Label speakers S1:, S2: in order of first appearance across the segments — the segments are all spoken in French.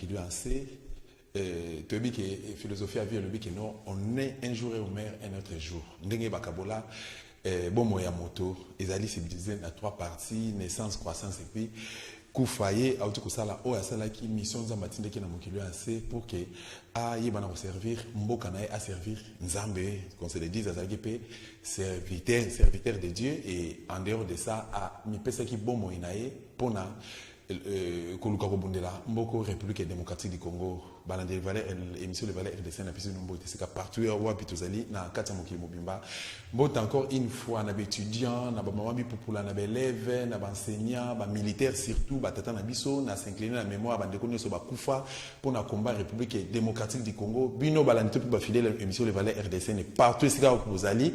S1: mokili assez tu dis que philosophie à vie le que non on est un jour et au maire un autre jour ndenge bakabola bon moya moto ezali civilisé na trois parties naissance croissance et puis kufaye auto kosala o asala ki mission za matinde ki na mokili assez pour que a yeba na servir mboka na a servir nzambe qu'on se le dise azali pe serviteur de Dieu et en dehors de ça a mi pesa ki bon moina ye pona koluka kobundela mboko République démocratique du Congo balande valeur émission de valeur RDC na piso nombo tesika partout wapi tozali na kati ya mokili mobimba mbota encore une fois na étudiant na ba mama bi popula na ba élève na ba enseignant ba militaire surtout ba tata na biso na s'incliner la mémoire ba ndeko nyoso ba kufa pour na combat République démocratique du Congo bino balande pour ba fidèle émission de valeur RDC ne partout esika kozali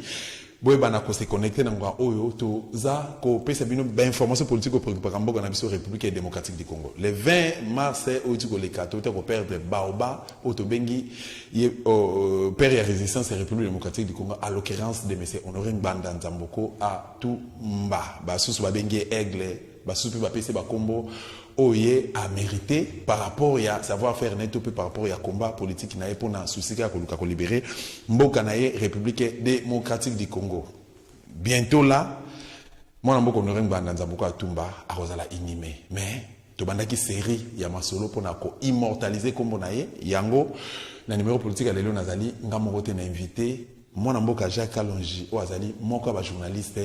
S1: boye bana ko se connecter na ngwa oyo to za ko pesa bino ba information politique au programme na biso République démocratique du Congo le 20 mars au le 4 ko perdre Baoba Otobengi père ya résistance République démocratique du Congo à l'occurrence de monsieur Honoré Ngbanda Nzamboko à Tumba ba susu ba bengi aigle ba susu ba pesa ba kombo oye a mérité par rapport à savoir-faire net par rapport à combat politique na pour na souci ko libérer mboka na République démocratique du Congo bientôt là moi mboko Honoré Ngbanda Nzamboko atumba akozala inhumé mais to bandaki série ya masolo pour na ko immortaliser kombo na yango na numéro politique alelo nazali ngamoko te na invité moi mboka Jacques Kalonji o azali moko ba journaliste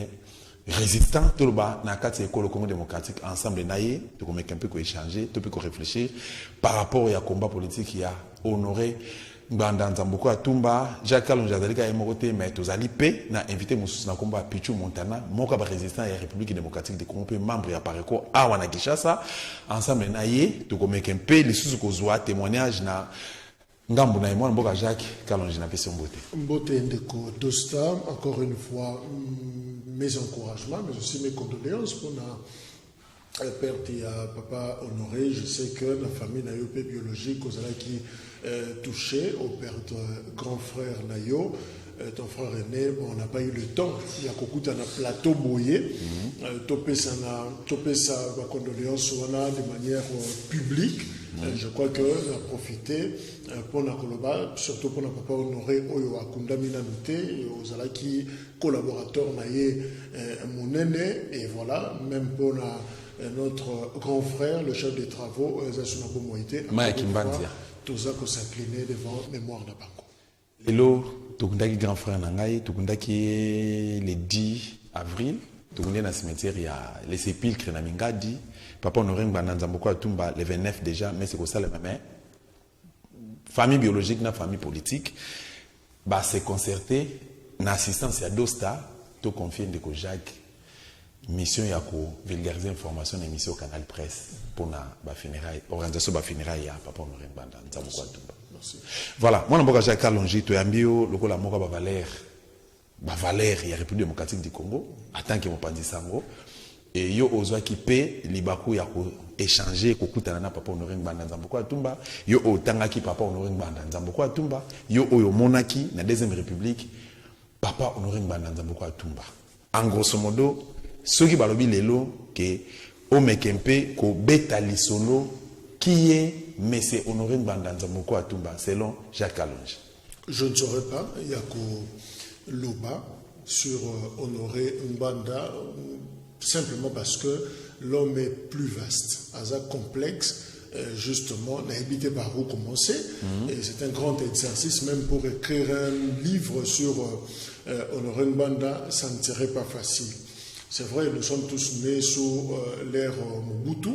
S1: résistant tout le bas na kati école Congo démocratique ensemble naie to ko mettre un peu ko échanger to peu ko réfléchir par rapport à combat politique ya Honoré Ngbanda Nzamboko atumba Jacques Kalonji azali ka yemoko te mais tozali pe na invité mususu na combat Pichu Montana moko ba résistant ya République démocratique du Congo pe membre ya Pareko awa na Kinshasa ensemble naie to ko mettre un peu les sous ko zoa témoignage na ngambu na moi mboka Jacques Kalonji na pesi
S2: mbote ndeko Dosta encore une fois mes encouragements mais aussi mes condoléances pour la perte à papa Honoré. Je sais que la famille Nayo biologique aux qui touché au perdre grand frère Nayo ton frère aîné bon, on n'a pas eu le temps il y a beaucoup dans un plateau mouillé topé sa condoléance de manière publique. Je crois que a profité pour la Koloba, surtout pour notre papa Honoré Oyo Akunda Minanute, aux alaki collaborateurs naïe Mounene, et voilà, même pour notre grand frère, le chef des travaux, Zasunabo Moïté, tous à s'incliner devant mémoire de Banco.
S1: Hello, Tokundaki grand frère Nangaï, Tokundaki le 10 avril, Tokundaki dans le cimetière, il y a les sépulcres Namingadi. Papa Honoré Ngbanda Nzamboko atumba le 29 déjà, mais c'est comme ça le même. Famille biologique, na famille politique, bah c'est concerté, na assistance à Dosta, tout confié de Jacques, mission yako vulgariser information dans l'émission Canal Presse pour na ba funérailles, organisation ba funérailles ya Papa Honoré Ngbanda Nzamboko atumba. Voilà, moi na Jacques Kalonji to yambio loko la moko ba Valère ya République démocratique du Congo, attend que mo pandi sango. Et yo ozwa ki pe libaku ya ko échanger ko kutana na Papa Honoré Ngbanda Nzamboko atumba yo otanga ki Papa Honoré Ngbanda Nzamboko atumba yo oyo monaki na deuxième république Papa Honoré Ngbanda Nzamboko atumba en grosso modo soki balobi lelo ke o mekempe ko beta lisolo qui est monsieur Honoré Ngbanda Nzamboko atumba selon Jacques Kalonji.
S2: Je ne saurais pas il y a ko loba sur Honoré Ngbanda simplement parce que l'homme est plus vaste, assez complexe, justement, n'a habité par où commencer. Et c'est un grand exercice, même pour écrire un livre sur Honoré Ngbanda, ça ne serait pas facile. C'est vrai, nous sommes tous nés sous l'ère Mobutu,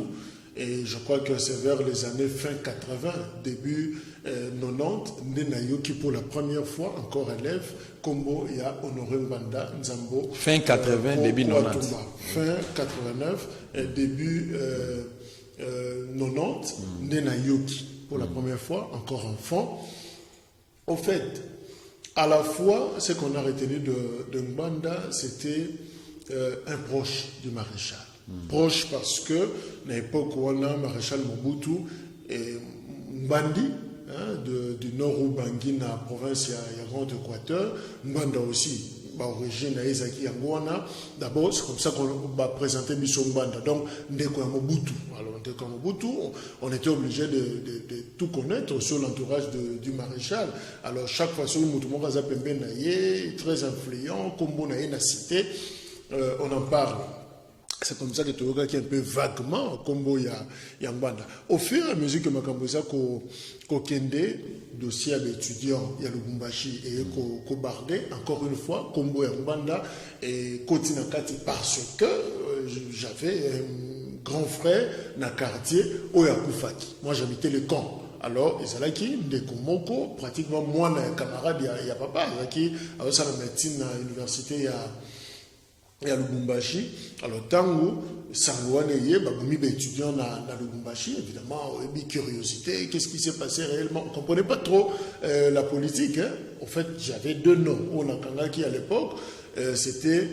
S2: et je crois que c'est vers les années fin 80, début 90, Nenayo qui pour la première fois, encore élève, Combo, il y a Honoré Ngbanda Nzambo.
S1: Fin 80, début 90.
S2: Fin 89, début 90, Nenayo qui pour la première fois, encore enfant. Au fait, à la fois, ce qu'on a retenu de Ngbanda, c'était un proche du maréchal. Proche parce que, à l'époque où on a maréchal Mobutu et Mbandi, du nord Ubangi, dans la province, il y a Grand Équateur, Ngbanda aussi, origine Ezaki Yangwana. D'abord, c'est comme ça qu'on va présenter Bissombanda. Donc, Ndeko Mobutu. Alors, Ndeko Mobutu, on était obligé de tout connaître sur l'entourage du maréchal. Alors, chaque fois, sur Moutoumora Zapembe Naye, très influent, Kombo Naye na cité, on en parle. C'est comme ça que tu vois qu'il y a un peu vaguement Kombo Yambanda. Au fur et à mesure que Makambosa Kokende, dossier à l'étudiant, il y a le Bumbashi et Kobardé, encore une fois, Kombo Yambanda et Kotinakati parce que j'avais un grand frère dans le quartier Oyakufaki. Moi j'habitais le camp. Alors, Ezalaki, Ndekomoko, pratiquement moi, un camarade, il y a papa, Ezalaki, avec sa médecine à l'université, il y a Lubumbashi. Alors, tango, Sangouane, Baboumi, étudiant dans Lubumbashi, évidemment, curiosité, qu'est-ce qui s'est passé réellement? On ne comprenait pas trop la politique. Hein. En fait, j'avais deux noms. On a Kangaki à l'époque, c'était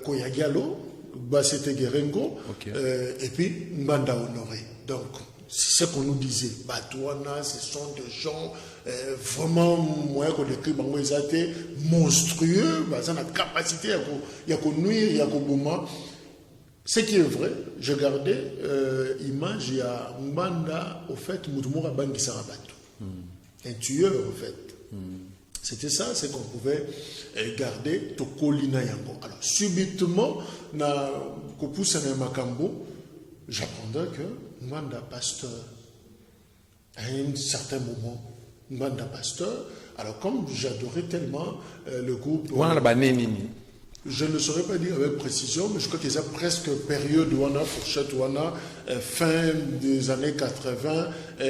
S2: Koyagalo, Bassete Gerengo, okay. Et puis Mbanda Honoré. Donc, c'est ce qu'on nous disait. Batouana, ce sont des gens vraiment, moi, qu'on décrit, monstrueux, ils ont la capacité à nuire, il y a Bouma. Ce qui est vrai, je gardais image, il y a Mbanda, au fait, Moutoumora Bangi Sarabatu. Un tueur, en fait. C'était ça, c'est qu'on pouvait garder Tokolina Yango. Alors, subitement, na Kopusana Makambo, j'apprendais que Mbanda Pasteur, à un certain moment, Mbanda Pasteur, alors comme j'adorais tellement le groupe... Je ne saurais pas dire avec précision, mais je crois qu'il y a presque période où on a fourchette, où on a fin des années 80,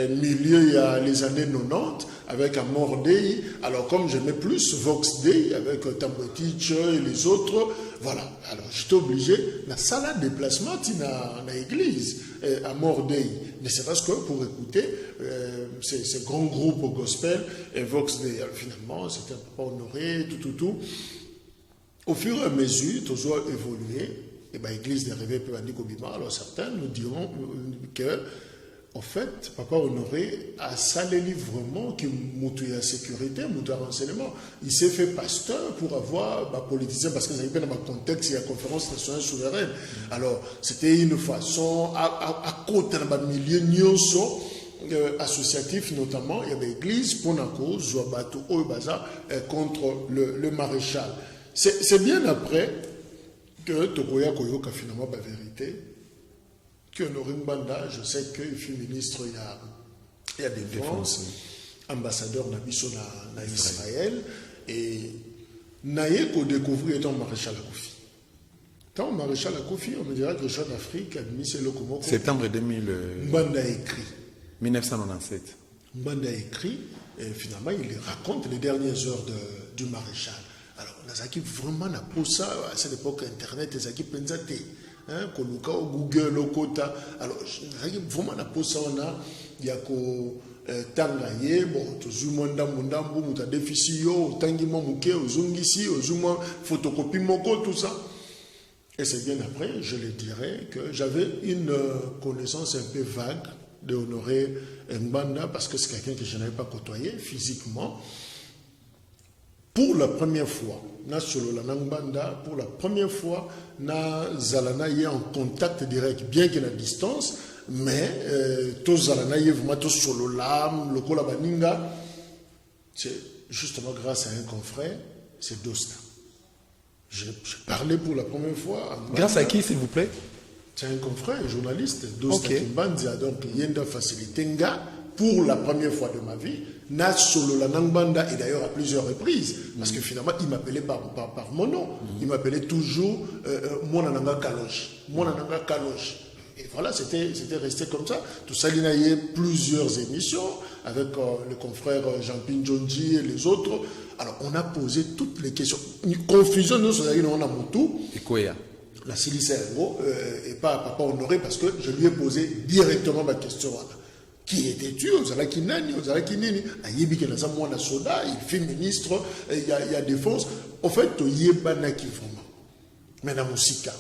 S2: milieu il y a les années 90, avec Amor Dei. Alors comme j'aimais plus Vox Dei, avec Tambotich et les autres, voilà. Alors j'étais obligé, dans la salle de déplacement, dans l'église, Amor Dei. Ne serait-ce que pour écouter ces grands groupes gospel et Vox Dei. Alors finalement, c'était un papa honoré, tout. Au fur et à mesure, tout ça a évolué, et bien l'église des rêves peut aller Kobima. Alors certains nous diront que, en fait, Papa Honoré a salé vraiment qui moutou à sécurité, moutou à renseignement. Il s'est fait pasteur pour avoir politicien, parce que ça dans le contexte, il y a la conférence nationale souveraine. Alors, c'était une façon, à côté de la milieu nyonso, associatif notamment, il y avait l'église pour la cause, Zouabatou, Oebaza, contre le maréchal. C'est bien après que Tokoya Koyoka finalement la vérité, que Honoré Mbanda, je sais qu'il fut ministre il y a des défense, ambassadeur Nabiso na Israël, et Naye qu'on découvre étant maréchal Akoufi. Tant maréchal Akoufi, on me dira que Jean d'Afrique a mis le Komoko.
S1: Septembre 2000.
S2: Mbanda a écrit.
S1: 1997.
S2: Mbanda a écrit, et finalement il raconte les dernières heures du maréchal. Alors, Nazaki vraiment n'a pas ça à cette époque internet, Nazaki pensate, hein, Koluka au Google, au Kota. Alors, Nazaki vraiment n'a pas ça, on a, il y a ko tangaye, bon, toujours mondambu, muta déficit, tangimo muke, ozungisi, ozuma photocopie moko, tout ça. Et c'est bien après, je le dirais, que j'avais une connaissance un peu vague de Honoré Mbanda, parce que c'est quelqu'un que je n'avais pas côtoyé physiquement. Pour la première fois, pour la première fois, Zalana est en contact direct, bien qu'il y ait la distance, mais tout Zalana est vraiment tout solo l'âme, le Kola Baninga, c'est justement grâce à un confrère, c'est Dosta. Je parlais pour la première fois.
S1: Grâce à qui, s'il vous plaît?
S2: C'est un confrère, un journaliste, Dosta Kimbandia, donc il y a une facilité. Pour la première fois de ma vie, na solo la Nangbanda, et d'ailleurs à plusieurs reprises, parce que finalement, il m'appelait par mon nom. Il m'appelait toujours Monananga Kalosh. Et voilà, c'était resté comme ça. Tout ça, il y a eu plusieurs émissions avec le confrère Jean-Pin Djonji et les autres. Alors, on a posé toutes les questions. Une confusion, nous, on a mon tout.
S1: Et quoi?
S2: La Silice et pas Papa Honoré, parce que je lui ai posé directement ma question. Qui était-tu? Ozalaki nani? Ozalaki nini? Ayebi kenaza mwana soda, il fait ministre, il y a défense. En fait, Toyebanaki vraiment. Mais dans Moussika.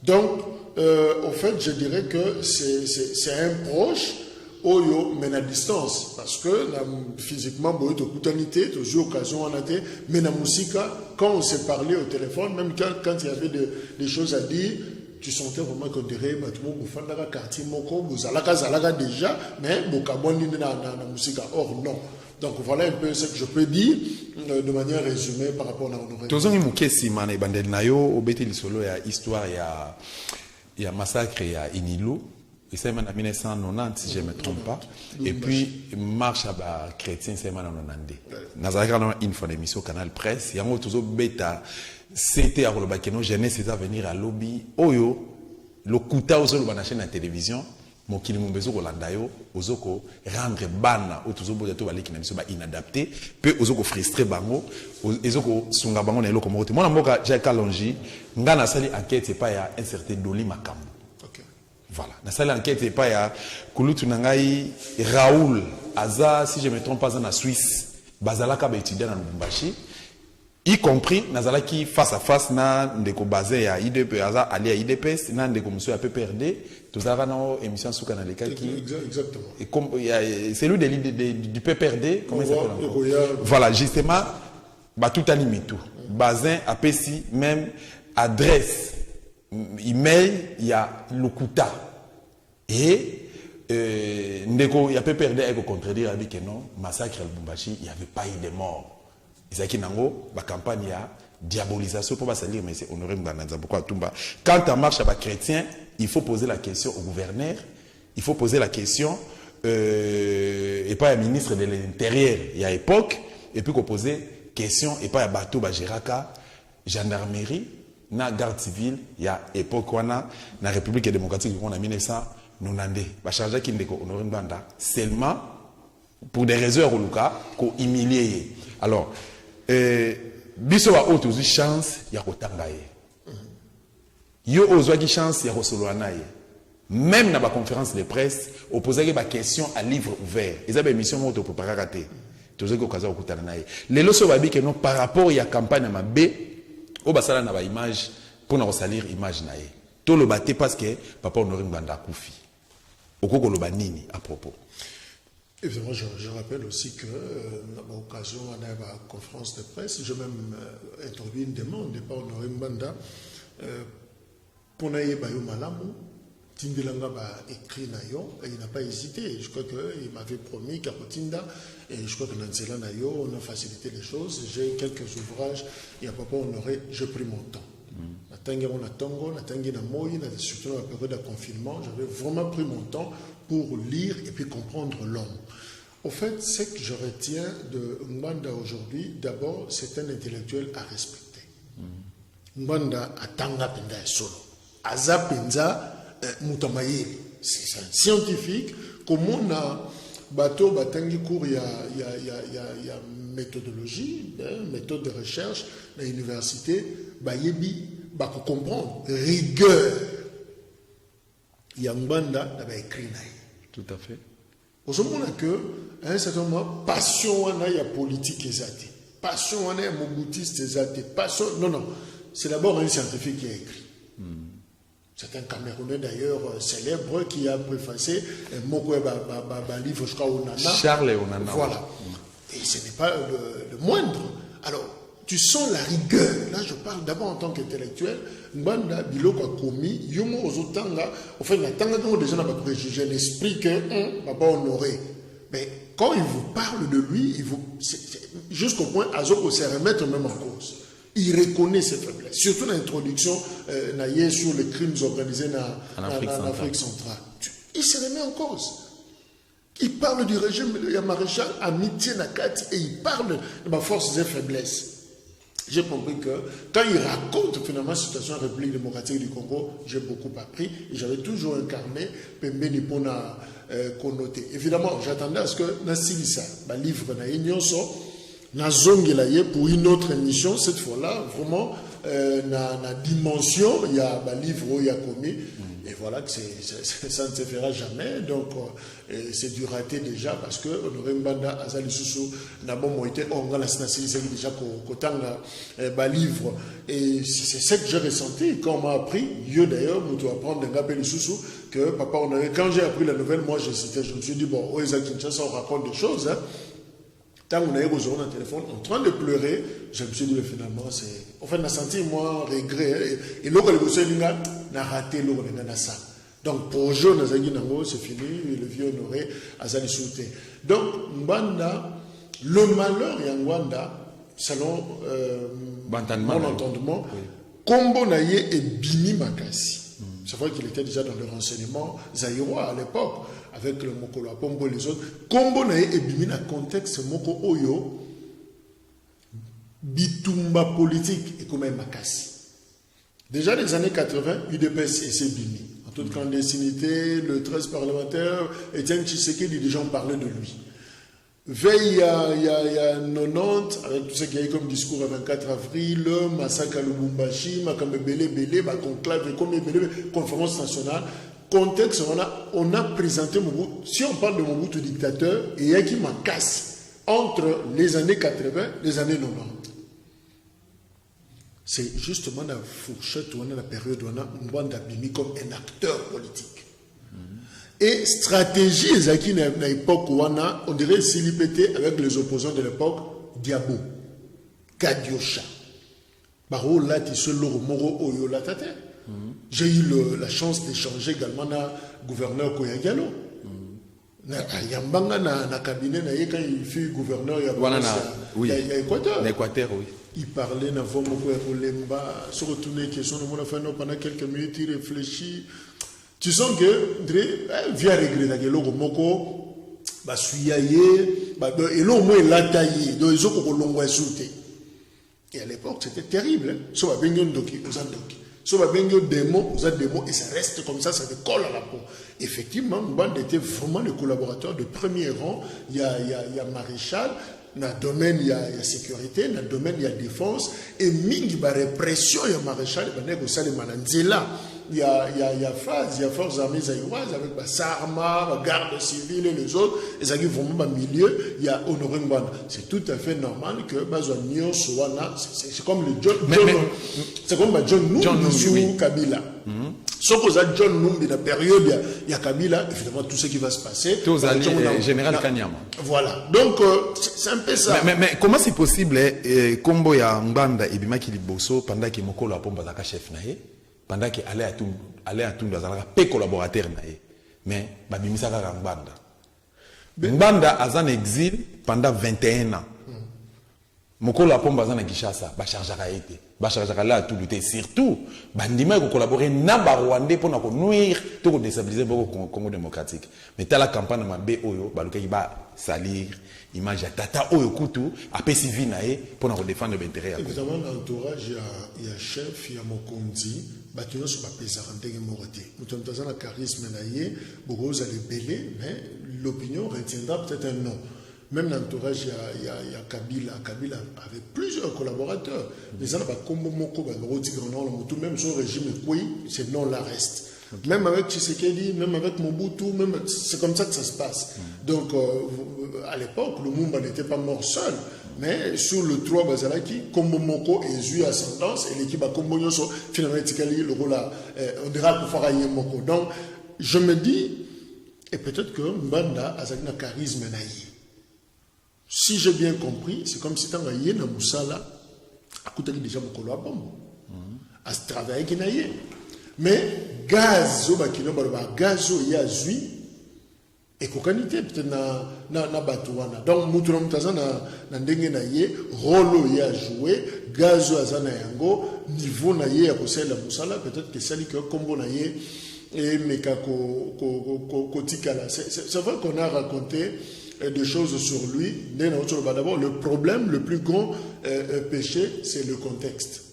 S2: Donc, en fait, je dirais que c'est un proche Oyo, mais à distance. Parce que physiquement, tu as eu occasion, mais la musique, quand on s'est parlé au téléphone, même quand il y avait des choses à dire, tu sentais vraiment qu'on dirait tout le monde dans le quartier, vous allez déjà, mais vous avez la musique. Or, non. Donc voilà un peu ce que je peux dire de manière résumée par rapport à Honoré.
S1: Tous les mukesi mané bandel nayo obeti lisolo ya histoire ya massacre ya Inilo et ça en 1990 si je me trompe pas et puis marche à chrétien c'est en 90. Nazaraka une fois d'émission Canal Presse yango toujours beta c'était à Rolobakeno jeunesse c'est à venir à lobby oyo le kuta ozo lo chaîne à télévision mokili mumbezo kolanda yo ozoko rendre bana otuzoboya to baleki na biso ba inadapté pe ozoko frustrer bango ezoko sunga bango na eloko moko te mona mboka Jacques Kalonji nga na sali enquête pas ya un certain Doli Makambo.
S2: OK.
S1: Voilà, na sali enquête pas ya kulutu na ngai Raoul Aza si je me trompe pas en Suisse bazalaka ba étudiant na Lubumbashi y compris nazalaki face à face na ndeko basé ya IDP Aza ali à IDPS na ndeko monsieur ya PPRD. Tout avons une émission sur Canal qui
S2: exactement.
S1: Et comme c'est lui du PPRD, comment il s'appelle encore? Voilà, justement, bah tout a limité tout. Bazin a pessi même adresse email, il y a le Kuta. Et ndeko il y a PPRD qui contredire avec que non, massacre al Lubumbashi, il n'y avait pas eu de morts. Isaki nango, la campagne a diabolisation pour pas salir mais c'est Honoré Mbananza pourquoi Tumba. Quand on marche avec chrétien, il faut poser la question au gouverneur, il faut poser la question et pas au ministre de l'Intérieur il y a époque et puis qu'on poser question et pas à bateau Bajiraka gendarmerie na garde civile il y a époque wana na République démocratique on a 1990 ba charger qui ndeko Honoré Mbanda seulement pour des raisons roluka ko humilier alors biso wa auto chance ya kotanga ye yo ozwaki chance ya kosolola na ye même na ba conférence de presse opposaki ba question à livre ouvert eza ba émission moto préparaka te tozaki okaza kokutana na ye lelo so babi que non par rapport ya campagne ma B o basala na ba image pour na salir image na ye to lo baté parce que papa Honoré Mbanda kufi okoko lo banini à propos.
S2: Évidemment, je rappelle aussi que, à l'occasion de la conférence de presse, j'ai même introduit une demande par Honoré Mbanda pour n'aller pas malamu. Tindelanga ba écrit nayo, et il n'a pas hésité. Je crois qu'il m'avait promis Kapotinda, et je crois que dans Nzela nayo, on a facilité les choses. J'ai quelques ouvrages, et à Papa Honoré, j'ai pris mon temps. Natangi on a Tongo, Natangi na Moi, surtout dans la période de confinement, j'avais vraiment pris mon temps pour lire et puis comprendre l'homme. Au fait, ce que je retiens de Mbanda aujourd'hui, d'abord, c'est un intellectuel à respecter. Mbanda atanga penda solo. Aza penza mutamaye. C'est un scientifique. Comme on a bateau batangi cours, il y a méthodologie, méthode de recherche, à l'université, bayebi, bako comprendre, rigueur. Il y a Mbanda d'abord écrit.
S1: Tout à fait.
S2: Aujourd'hui, on a que, à un certain moment, passion, il y a politique exacte. Passion, il y a moboutiste exacte. Passion, non. C'est d'abord un scientifique qui a écrit. C'est un Camerounais d'ailleurs célèbre qui a préfacé un livre, je crois, Onana.
S1: Charles Onana.
S2: Voilà. Et ce n'est pas le moindre. Alors, tu sens la rigueur. Là, je parle d'abord en tant qu'intellectuel. Mbanda, Biloko a commis, Yomo Ozotanga, au fait, la tanga déjà n'a pas préjugé l'esprit que, Papa Honoré. Mais quand il vous parle de lui, jusqu'au point, Azoko se remettre même en cause. Il reconnaît ses faiblesses. Surtout l'introduction, sur les crimes organisés en Afrique centrale. Il se remet en cause. Il parle du régime de maréchal Amitié Nakati et il parle de ma force et faiblesses. J'ai compris que quand il raconte finalement la situation en République démocratique du Congo, j'ai beaucoup appris et j'avais toujours incarné Pembeni Pona connoté. Évidemment, j'attendais à ce que Nassilissa, le livre na Inyonso, na Zongelaye pour une autre émission, cette fois-là, vraiment, na dimension, il y a un livre où il y a commis. Et voilà que ça ne se fera jamais. Donc, c'est du raté déjà parce que Honoré Mbanda Azali Soussou n'a pas été on a déjà qu'au livre. Et c'est ce que j'ai ressenti quand on m'a appris. Yo d'ailleurs, nous doit apprendre d'un appel Soussou que papa, quand j'ai appris la nouvelle, moi je me suis dit, bon, on raconte des choses. Hein. Tant qu'on a eu aux un téléphone, en train de pleurer, je me suis dit, finalement, c'est. Enfin, on a senti, moi, regret. Et l'autre, on a raté l'autre, ça. Donc, pour Jean Nazagi Nango, c'est fini, le vieux Honoré Azali Souté. Donc, Mbanda, le malheur Yangwanda, selon mon entendement, Kombo Naye et Bini Makasi. C'est vrai qu'il était déjà dans le renseignement zaïrois à l'époque, avec le Mokolo Apombo et les autres. Kombo Naye et Bini, dans le contexte Moko Oyo, Bitumba politique et comme Makasi. Déjà les années 80, UDPS et c'est Bini. En toute clandestinité, le 13 parlementaire, Étienne Tshisekedi, les gens parlaient de lui. Veille, il y a 90, avec tout ce qu'il y a eu comme discours le 24 avril, massacre à Lubumbashi, Makambe Belé, conclave, conférence nationale. Contexte, on a présenté Mobutu. Si on parle de Mobutu dictateur, il y a qui m'a casse entre les années 80 et les années 90. C'est justement la fourchette, la période où on a Mbanda Bimi comme un acteur politique. Et stratégie, Ezaki, à l'époque où on dirait s'il pétait avec les opposants de l'époque, Diabo, Kadiosha, Baro Lati, Solo, Moro, Oyo, Latate. J'ai eu la chance d'échanger également avec le gouverneur Koyagalo. Yambanga na cabinet, quand il fut gouverneur, il y a Équateur.
S1: L'Équateur, oui.
S2: Il parlait dans le Lemba, se retourner question, pendant quelques minutes, il réfléchit. Tu sens que, via regretter le moko, suyaye, et l'eau moins la taillée, donc ils ont longue sauté. Et à l'époque, c'était terrible. So va benyo ndoki, aux andoki. So va benyo démon, aux démons, et ça reste comme ça te colle à la peau. Effectivement, Mbanda était vraiment le collaborateur de premier rang. Il y a Maréchal. Dans le domaine, il y a sécurité, dans le domaine, il y a défense, et mingi ba répression, il y a maréchal, il y a phase, il y a forces armées zaïroises avec Sarma, garde civile et les autres, et ça qui vraiment au milieu, il y a Honoré Mbanda. C'est tout à fait normal que c'est comme le John Numbi Kabila. Sauf que John Numbi, la période, il y a Kabila, évidemment, tout ce qui va se passer.
S1: Général Kanyama.
S2: Voilà. Donc, c'est un peu ça.
S1: Mais comment c'est possible, Kombo ya Mbanda et Bimaki Liboso, pendant que Mokolo a pomba zaka chef nae, pendant que allait à tout zalaka pe collaborateur nae, mais Babimisa ka Mbanda. Mbanda a en exil pendant 21 ans. Mokolo a pomba zana Kishasa, ba chargera été. Bacharajaka là tout lutter surtout bandima ko collaborer na ba Rwandais pour ko nuire to ko déstabiliser le Congo démocratique mais ta la campagne ma be oyo ba luka ba salir image ya tata oyo kutu apesi vie nae pour ko défendre l'intérêt
S2: évidemment dans l'entourage il y a chef il y a mokonzi batino so ba pesa ndenge morete mutonto za na charisme nae beaucoup za le belé mais l'opinion retiendra peut-être un non. Même dans l'entourage, il y a Kabila. Kabila avait plusieurs collaborateurs. Mais ça n'a pas comme Moko, même son régime, ces noms-là restent. Même avec Tshisekedi, même avec Mobutu, c'est comme ça que ça se passe. Donc, à l'époque, le Mumba n'était pas mort seul. Mais sur le 3 Bazalaki, Kombo Moko est eu ascendance et l'équipe à Kombo Nyoso, finalement, le rôle on dira pour faire Moko. Donc, je me dis, et peut-être que Mbanda a un charisme naïf. Si j'ai bien compris, c'est comme si tu as eu un moussala, à côté déjà mon colo à bombe, à ce travail qui n'a eu. Mais gaz, gaz, il y a zui, et kokanité, peut-être na batouana. Donc, moutoum tazana, na ndenge na ye, rolo y a joué, gaz, azana yango, niveau na ye, à cause de la moussala, peut-être que c'est que combo na ye, et meka kotikala. C'est vrai qu'on a raconté des choses sur lui. D'abord, le problème, le plus grand péché, c'est le contexte.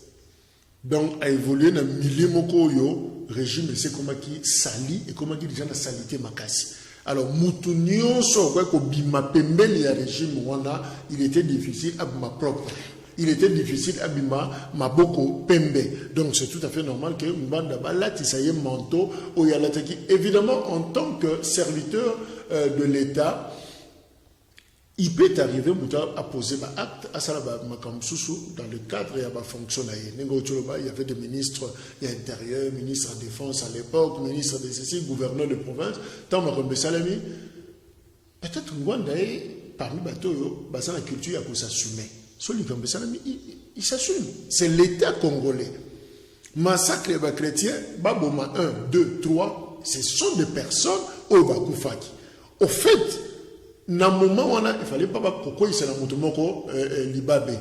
S2: Donc, à évoluer dans le milieu mokoyo, régime, c'est comment qui sali et comment qui déjà la salité makasi. Alors, Moutounio, il était difficile à ma propre. Il était difficile à Bima, Maboko, Pembe. Donc c'est tout à fait normal que Mbanda Balati, ça y est, manteau, Oyalataki. Évidemment, en tant que serviteur de l'État, il peut arriver à poser un acte à Salaba Makamsusu dans le cadre de la fonction. Il y avait des ministres de l'Intérieur, ministre de la Défense à l'époque, ministre de ceci, gouverneur de province. Tant que Salami, peut-être que parmi les bateaux, la culture a s'assumer. Celui qui Salami, il s'assume. C'est l'État congolais. Massacre les chrétiens, Baboma 1, 2, 3, ce sont des personnes au Bakoufaki. Au fait, dans le moment où il ne fallait pas pourquoi il s'est libabé.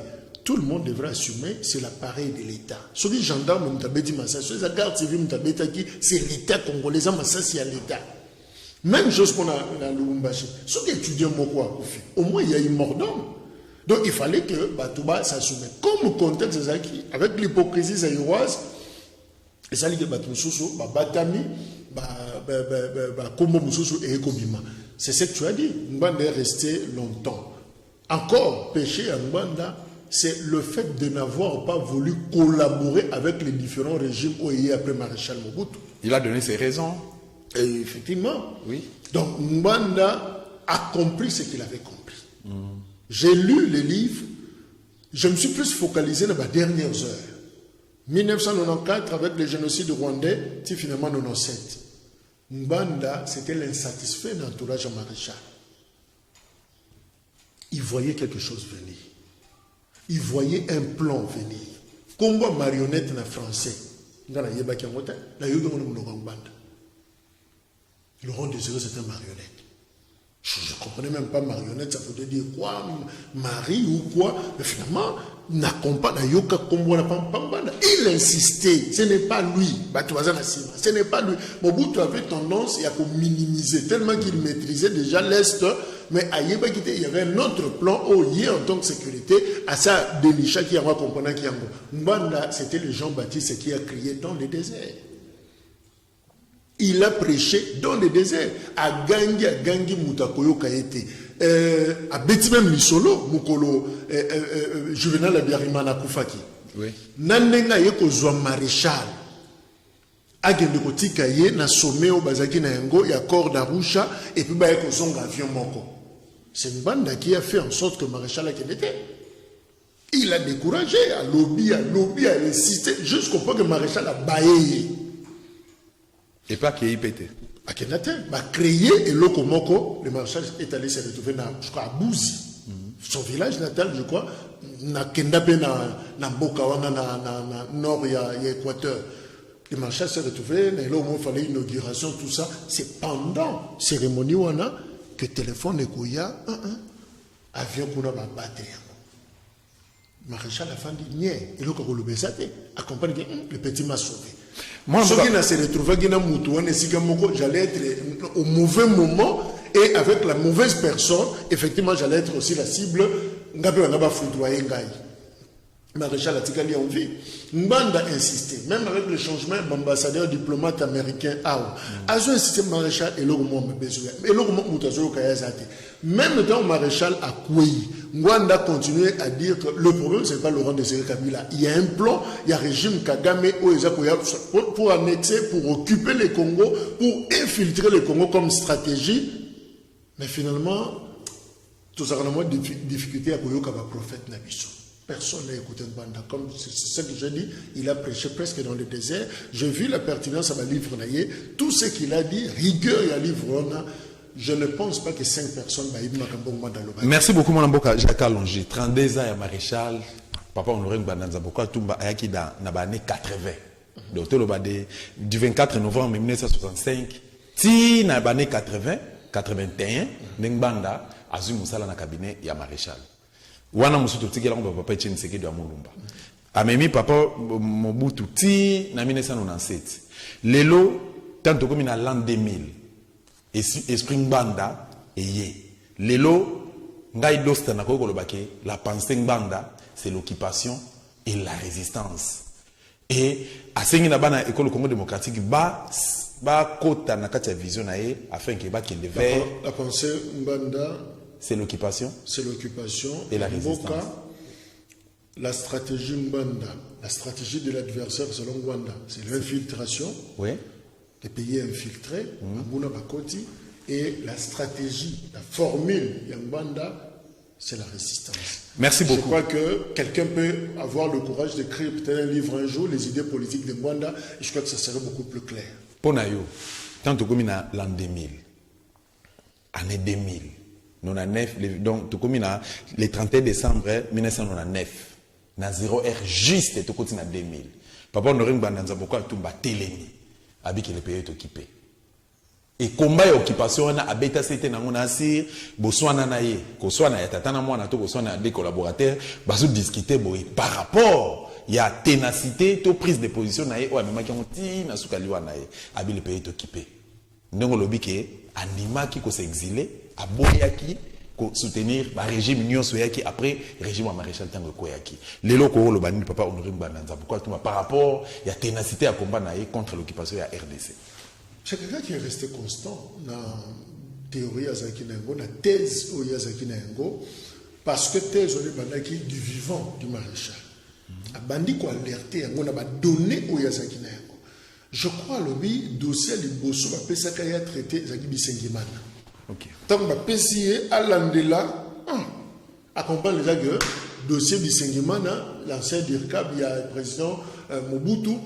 S2: Tout le monde devrait assumer, c'est l'appareil de l'État. Ceux qui gendarmes, ceux qui gardes civils, c'est l'État congolais, c'est l'État. Même chose pour la Lubumbashi. Ceux qui étudient au moins il y a une mort d'homme. Donc il fallait que Batouba s'assume. Comme le contexte avec l'hypocrisie zaïroise, et ça dit que Batoussou, Batami, Kombo Moussou et Ekobima. C'est ce que tu as dit. Mbanda est resté longtemps. Encore, péché à Mbanda, c'est le fait de n'avoir pas voulu collaborer avec les différents régimes OIE après Maréchal Mobutu.
S1: Il a donné ses raisons.
S2: Et effectivement.
S1: Oui.
S2: Donc Mbanda a compris ce qu'il avait compris. J'ai lu les livres, je me suis plus focalisé dans les dernières heures. 1994 avec le génocide rwandais, c'est finalement 1997. Mbanda, c'était l'insatisfait de l'entourage à Maréchal. Il voyait quelque chose venir. Il voyait un plan venir. Comme une marionnette en français. Laurent Désiré, c'était une marionnette. Je ne comprenais même pas marionnette, ça voulait dire quoi, Marie ou quoi. Mais finalement, il insistait, ce n'est pas lui. Ce n'est pas lui. Mobutu avait tendance à minimiser, tellement qu'il maîtrisait déjà l'Est. Mais à Yéba, il y avait un autre plan en tant que sécurité, à ça, Delisha qui a compris qui a Mbanda, c'était le Jean-Baptiste qui a crié dans le désert. Il a prêché dans le désert. À Gangi Moutakoyo Kaete. À Betimem Misolo, Mukolo, Juvenal Abiyarimana Koufaki.
S1: Oui.
S2: Nanenga Yeko Zwa Maréchal. Agende Kotika Ye, na Someo Bazaki na Yango, ya Corps d'Arusha, et puis Bayeko Zonga Avion Moko. C'est Mbanda qui a fait en sorte que Maréchal a été. Il a découragé, a lobby, a insisté, jusqu'au point que Maréchal a baillé.
S1: Et pas qu'il y ait pété.
S2: À Kenaten, créé et Lokomoko, le maréchal est allé se retrouver à Bouzi, son village natal, je crois, na Kendape na Bokawana, na Nord et Équateur. Le maréchal s'est retrouvé, mais là au moins il fallait une inauguration, tout ça. C'est pendant la cérémonie que le téléphone est Koya, avion pour nous battre. Le maréchal a fait dit, et l'autre accompagne le petit m'a sauvé. Moi, j'allais être au mauvais moment et avec la mauvaise personne, effectivement, j'allais être aussi la cible. Maréchal Atikali en vie. Mbanda a insisté, même avec le changement d'ambassadeur diplomate américain, a insisté Maréchal et l'Ogo Mouamba Bezoya. Et l'Ogo Mouamba Kayazate. Même dans Maréchal à Kouyi, Mwanda continuait à dire que le problème, ce n'est pas Laurent Désiré Kabila. Il y a un plan, il y a un régime Kagame pour annexer, pour occuper les Congos, pour infiltrer les Congos comme stratégie. Mais finalement, tout ça a des difficultés à Koyoka, le prophète Nabiso. Personne n'a écouté Mbanda. Comme c'est ce que j'ai dit, il a prêché presque dans le désert. J'ai vu la pertinence à ma livre. Tout ce qu'il a dit, rigueur, il y a livre. Je ne pense pas que 5 personnes
S1: Merci beaucoup, mon amboka. Jacques Alongi, 32 ans, maréchal. Papa, on aurait une banane Zaboka, Tumba, Ayaki, dans l'année 80. Donc, du 24 novembre 1965, si dans l'année 80, 81, Nengbanda, Azum Moussala, dans le cabinet, il y a maréchal. Wana musuto tikela ko papa Etienne Tshisekedi wa Mulumba. Amemi papa Mobutu ti na 1997. Lelo tanto comme na l'an 2000. Esprit Mbanda eye. Lelo ngai dosta na ko kolobake la pensée Mbanda c'est l'occupation et la résistance. Et asengi na bana école Congo démocratique ba kota na kati ya vision na ye afin que ba kende vers
S2: la pensée Mbanda
S1: c'est l'occupation.
S2: C'est l'occupation.
S1: Et la résistance.
S2: la stratégie Mbanda, la stratégie de l'adversaire selon Rwanda, c'est l'infiltration,
S1: Oui.
S2: les pays infiltrés, Amuna Bakoti, et la stratégie, la formule Yambanda, c'est la résistance.
S1: Merci beaucoup.
S2: Je crois que quelqu'un peut avoir le courage d'écrire peut-être un livre un jour, les idées politiques de Rwanda, et je crois que ça serait beaucoup plus clair.
S1: Pour Nayo, quand tu commis l'an 2000, année 2000, donc tu commis le 31 décembre 1999, na 0 heure juste, tu commis en 2000. Papa, on aurait un pourquoi tu vas télémi, avec le pays est occupé. Et combat et occupation on a abeta c'était na ngona sir boswana na ye ko swana ya tata na mwana to boswana des collaborateurs baso discuter boy par rapport il y a ténacité to prise de position na ye o amema ki ngoti na sukaliwa na ye abi le pays est occupé ndongo lobi ke anima ki ko s'exiler aboyaki ko soutenir ba régime nyonso yaki après régime wa maréchal tango ko yaki lelo ko lo bani papa Honoré Bananza pourquoi tout par rapport il y a ténacité à combat na ye contre l'occupation ya RDC.
S2: C'est quelqu'un qui est resté constant dans la théorie Azaki Nengo, dans la thèse Azaki Nengo, parce que thèse est du vivant du maréchal. A bandi ko alerté, on a donné Azaki Nengo. Je crois le dossier de Bosso va pesakaya traité Zaki Bisengimana.
S1: OK.
S2: Tant que pesier à l'andela accompagne les agueurs dossier Bisengimana, l'ancien DIRCAB, il y a le président Mobutu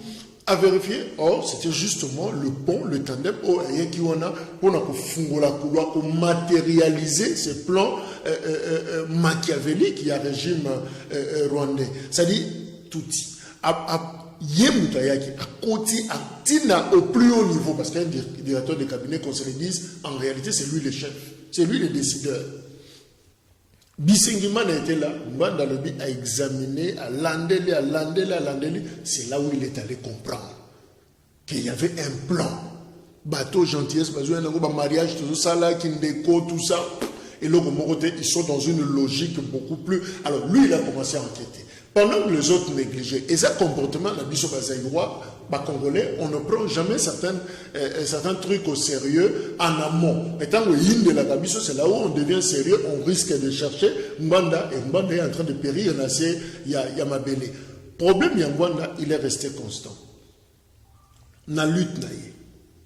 S2: a vérifié, or c'était justement le pont, le tandem, qui on a pour matérialiser ces plans machiavéliques qui a régime rwandais. C'est-à-dire, tout Yemutayaki, à côté, à Tina, au plus haut niveau, parce qu'un directeur de cabinet, qu'on se le dise, en réalité, c'est lui le chef, c'est lui le décideur. Bisengimana était là, Mbanda Lobi a examiné, à Landeli, c'est là où il est allé comprendre qu'il y avait un plan. Bateau, gentillesse, mariage, tout ça, là, Kindeko, tout ça. Et là, ils sont dans une logique beaucoup plus. Alors, lui, il a commencé à enquêter. Pendant que les autres négligeaient. Et ce comportement, la Bisso Bazaïrois, Congolais, on ne prend jamais certains trucs au sérieux en amont. Étant que l'île de la Gabisso, c'est là où on devient sérieux, on risque de chercher Mbanda, et Mbanda est en train de périr, il y a Mabélé. Problème, Mbanda, il est resté constant. Na lutte,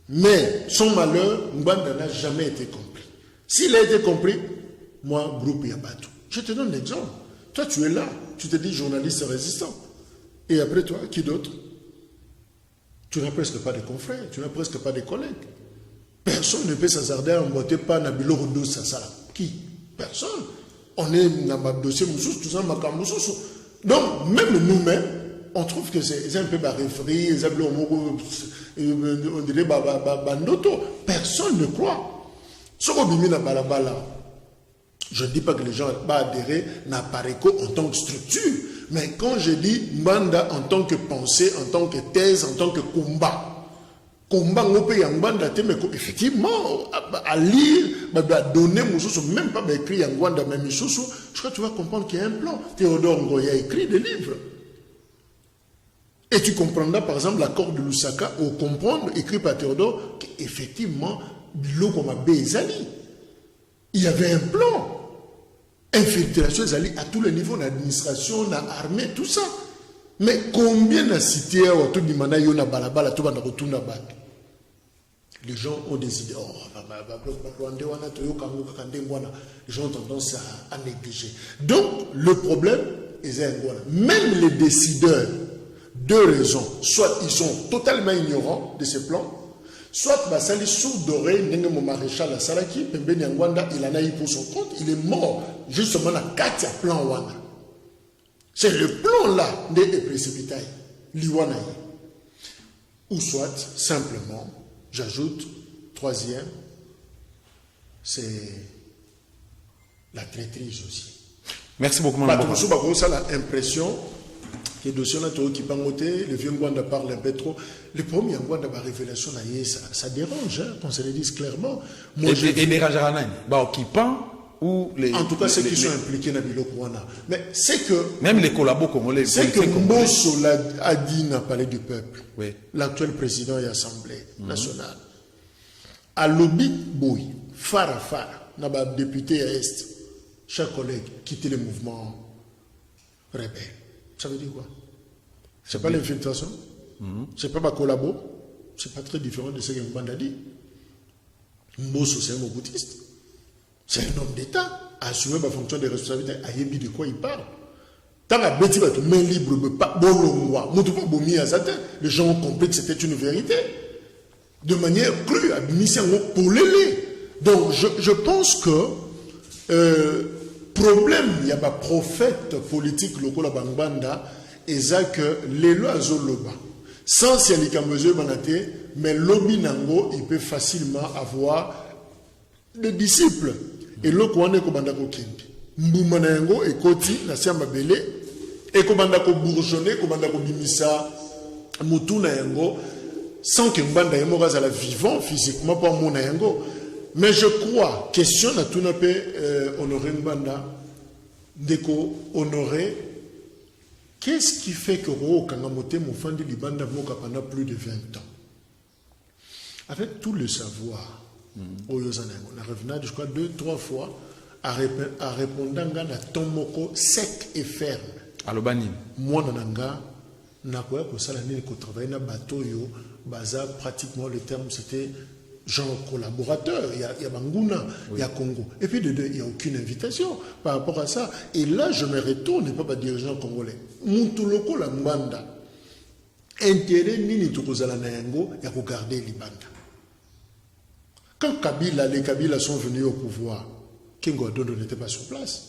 S2: mais son malheur, Mbanda n'a jamais été compris. S'il a été compris, moi, groupe Yabatou. Je te donne l'exemple. Toi, tu es là, tu te dis journaliste résistant. Et après toi, qui d'autre? Tu n'as presque pas de confrères, tu n'as presque pas de collègues. Personne ne peut s'hasarder à voter pas Nabilo Rondo Sassala. Qui? Personne. On est dans le dossier Moussous, tout ça, Moussous. Donc, même nous-mêmes, on trouve que c'est un peu barréfri, on dirait bandoto. Personne ne croit. Ce qu'on dit dans Balabala, je ne dis pas que les gens vont adhérer à Pareco en tant que structure, mais quand je dis Mbanda en tant que pensée, en tant que thèse, en tant que combat, on peut y Mbanda, mais effectivement, à lire, à donner, même pas écrit en Rwanda, mais je crois que tu vas comprendre qu'il y a un plan. Théodore Ngoya a écrit des livres. Et tu comprendras par exemple l'accord de Lusaka, au comprendre, écrit par Théodore, qu'effectivement, Bilo comme Bézali, il y avait un plan. Infiltration à tous les niveaux, l'administration, l'armée, tout ça. Mais combien de cités les gens ont des idées. Les gens ont tendance à négliger. Donc, le problème, même les décideurs, deux raisons. Soit ils sont totalement ignorants de ces plans, soit Basali Soudoré, Nengo Maréchal Salaki, Pembe Nyangwanda, il en a eu pour son compte, il est mort justement à 4 plans Wanda. C'est le plan là des précipités, l'Iwanaï. Ou soit, simplement, j'ajoute, troisième, c'est la traîtrise aussi.
S1: Merci beaucoup, Mme.
S2: Ça a l'impression que le dossier qui pangoté, le vieux Ngwanda parle un peu trop. Le premier Ngwanda par révélation, ça dérange, hein, qu'on se le dise clairement. Moi,
S1: et dérangera nani occupant ou les.
S2: En tout cas, ceux qui sont impliqués dans le Rwanda. Mais c'est que.
S1: Même les collabos congolais.
S2: C'est que Mbosso a dit dans le palais du peuple.
S1: Oui.
S2: L'actuel président et l'Assemblée nationale. À lobby, boy, Fara, député à Est, chers collègues, quittez le mouvement rebelle. Ça veut dire quoi? C'est pas l'infiltration, c'est pas ma collabo, c'est pas très différent de ce que Mbanda dit. Mbosso, c'est un moboutiste. C'est un homme d'État, a assumé ma fonction de responsabilité, a yébi de quoi il parle. Tant que Betty va te main libre, mais pas bon, les gens ont compris que c'était une vérité. De manière crue, à mission pour l'élé. Donc, je pense que, problème, il y a un prophète politique local à Bangbanda, et ça que les lois Zoloba, sans si elle est mesure banate, mais lobby nango, il peut facilement avoir des disciples. Et le Kouane Kobandako Kimbi. Mboumanango et Koti, la Siamba Belé, et Kobandako bourgeonner, Kobandako bimisa, Mutuna Yango, sans que Mbanda Yamoraz à la vivant physiquement par mon Yango. Mais je crois, question à tout honorer Mbanda, Deko honorer, qu'est-ce qui fait que Ro Kangamote Moufandi Libanda Moka pendant plus de 20 ans? Avec tout le savoir, on a revenu, je crois, 2-3 fois à répondre à Tomoko sec et ferme.
S1: Alobani.
S2: Moi, n'a quoi que ça l'année qu'on travaille dans bateau yo, baza pratiquement le terme c'était genre collaborateur. Il y a Bangouna, il y a Congo. Et puis de deux, il n'y a aucune invitation par rapport à ça. Et là, je me retourne, pas dirigeant congolais. Moutuloko la Mbanda. Intérêt nini tukozala na yango ya ko garder Libanda. Quand les Kabila sont venus au pouvoir, Kingo Adondo n'était pas sur place.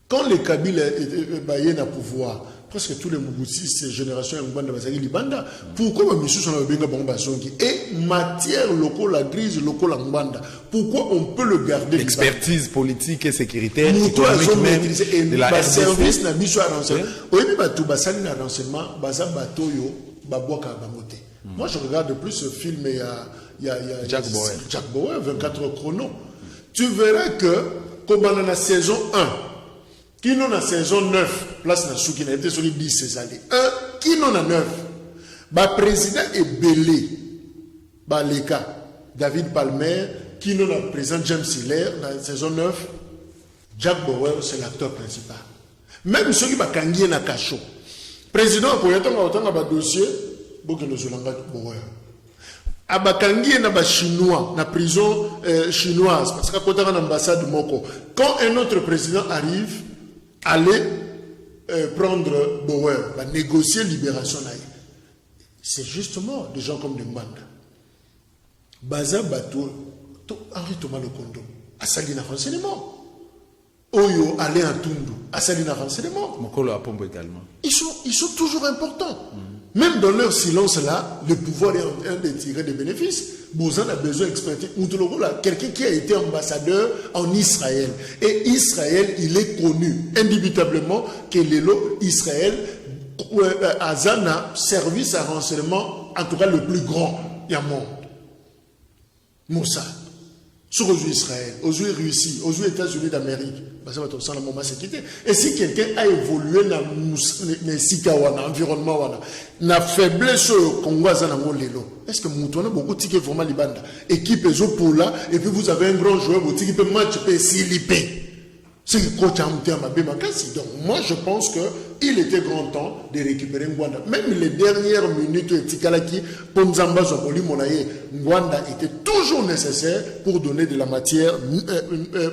S2: Quand les Kabila étaient baillés au pouvoir, presque tous les Mouboutistes, générations Mbanda Bazagi Libanda, pourquoi Missou sont benga Bombasongi et matière locale, la grise locale en Mbanda, pourquoi on peut le garder?
S1: Expertise politique et sécuritaire, économique même de la RDC.
S2: Service n'a mis sur un renseignement. Oui, mais tout basali na renseignement, baza bateau yo, baboka bamote. Moi, je regarde plus ce film et il y a
S1: Jack
S2: Bauer, 24 heures chrono. Tu verras que, comme dans la saison 1, qui non la saison 9, place na souki na été sur les 10 ces années. 1, qui non a 9. Ba président est belé. Ba Leka, David Palmer, qui non a président James Hiller, dans la saison 9, Jack Bauer, c'est l'acteur principal. Même ceux qui va kangier na cachot. Président, pour y avoir un dossier, Bokeno Zulanga Bauer. Abakangi na ba chinois na prison chinoise parce qu'à côté de l'ambassade Moko, quand un autre président arrive, allez prendre Bauer, va négocier libération. C'est justement des gens comme Mbanda. Baza Bato, Henri Thomas Lokondo, Assalina renseignement. Oyo Alain Atundu, Assalina renseignement.
S1: Mokolo Apombo également.
S2: Ils sont toujours importants. Même dans leur silence là, le pouvoir est en train de tirer des bénéfices. Bouzan a besoin d'expertise. Quelqu'un qui a été ambassadeur en Israël. Et Israël, il est connu indubitablement que Israël, Azana, service à renseignement, en tout cas le plus grand du monde. Mossad. Sur aux Israël, aux Russie, aux États-Unis d'Amérique. Et si quelqu'un a évolué dans l'environnement, dans la faiblesse congolaise, est-ce que nous avons beaucoup de tickets vraiment Libanda? Équipe pour là, et puis vous avez un grand joueur, votre équipe match PSI. C'est le coach donc moi je pense qu'il était grand temps de récupérer Ngwanda. Même les dernières minutes Tikalaki, Ponzamba Zopoli Monaye, Ngwanda était toujours nécessaire pour donner de la matière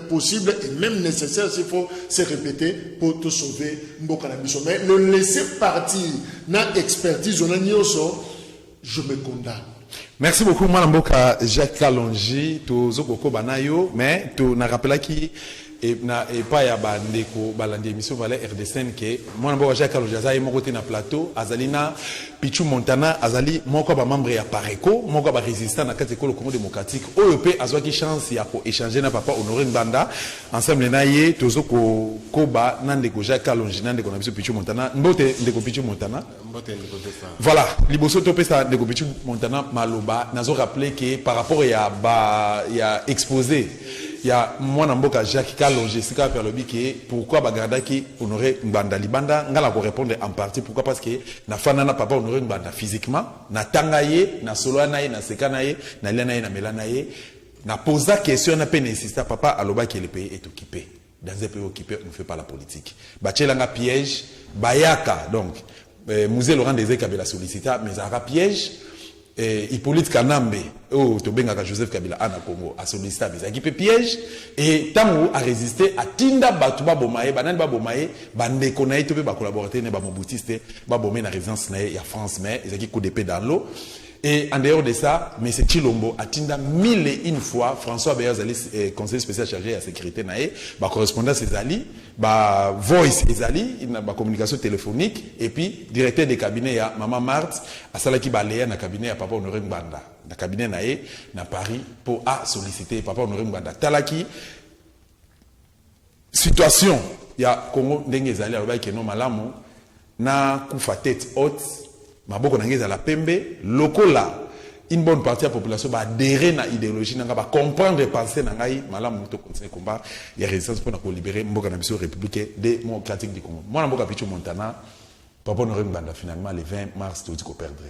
S2: possible et même nécessaire s'il faut se répéter pour te sauver Mbokanabiso. Mais le laisser partir dans l'expertise, je me condamne.
S1: Merci beaucoup, Mboka Jacques Kalonji, Tozo Koko Banayo, mais tu n'as rappelé qui et pas ya bandeko balandi émission valait RDCN que moi Mboka Jacques Kalonji azali mon côté na plateau azalina Pichu Montana azali moko ba membre ya Pareco moko ba résistant na kati ko le Congo démocratique OEP azwaki chance ya ko échanger na papa Honoré Mbanda ensemble na ye Tozo ko ba nandeko Jacques Kalonji nandeko na biso Pichu Montana mbote ndeko Pichu Montana mbote ndeko ça voilà liboso topesa ndeko Pichu Montana maloba nazo rappeler que par rapport ya exposé il y a moi Mboka Jacques Kalonji sika per lobi que pourquoi bagarda ki Honoré Mbanda Libanda ngala ko répondre en partie pourquoi parce que na fana na papa Honoré Mbanda physiquement na tangaye na solo na ye na sekanaye na lena ye na melana ye na posa question na pe insista papa aloba que le pays est occupé dans un pays occupé, on ne fait pas la politique. Bachelanga piège, Bayaka, donc, Musée Laurent Désiré Kabila sollicita, mais ça piège, Hippolyte Kanambe, Tobengaka Joseph Kabila, Anna Congo, a sollicité, mais ça qui peut piège, et Tango a résisté à Tinda Batouba Bomae, Banan Babomae, Bande Konaï, Tobé, collaborateur, Bamoboutiste, Babomé, na résidence, il y a France, mais ils ont qui coup d'épée dans l'eau. Et en dehors de ça, M. Chilombo a tinda 1001 fois François Béazali, conseiller spécial chargé de la sécurité, correspondance Ezali, voice Ezali, communication téléphonique, et puis directeur des cabinets à Maman Marthe, à Salaki Baléa, dans cabinet à Papa Honoré Mbanda, dans cabinet naé, dans Paris, pour solliciter Papa Honoré Mbanda. Talaki, situation, il y a Congo Ndenge Ezali, alors qu'il y a malamu, na kufa tête haute, maboko nangeza la pembe lokola une bonne partie de la population va adhérer à l'idéologie va comprendre et penser nangai malamu muto continuer combat il y a résistance pour nous libérer mboka na biso république démocratique du Congo moi na mboka Pichu Montana papa Honoré Mbanda finalement le 20 mars tout ko perdre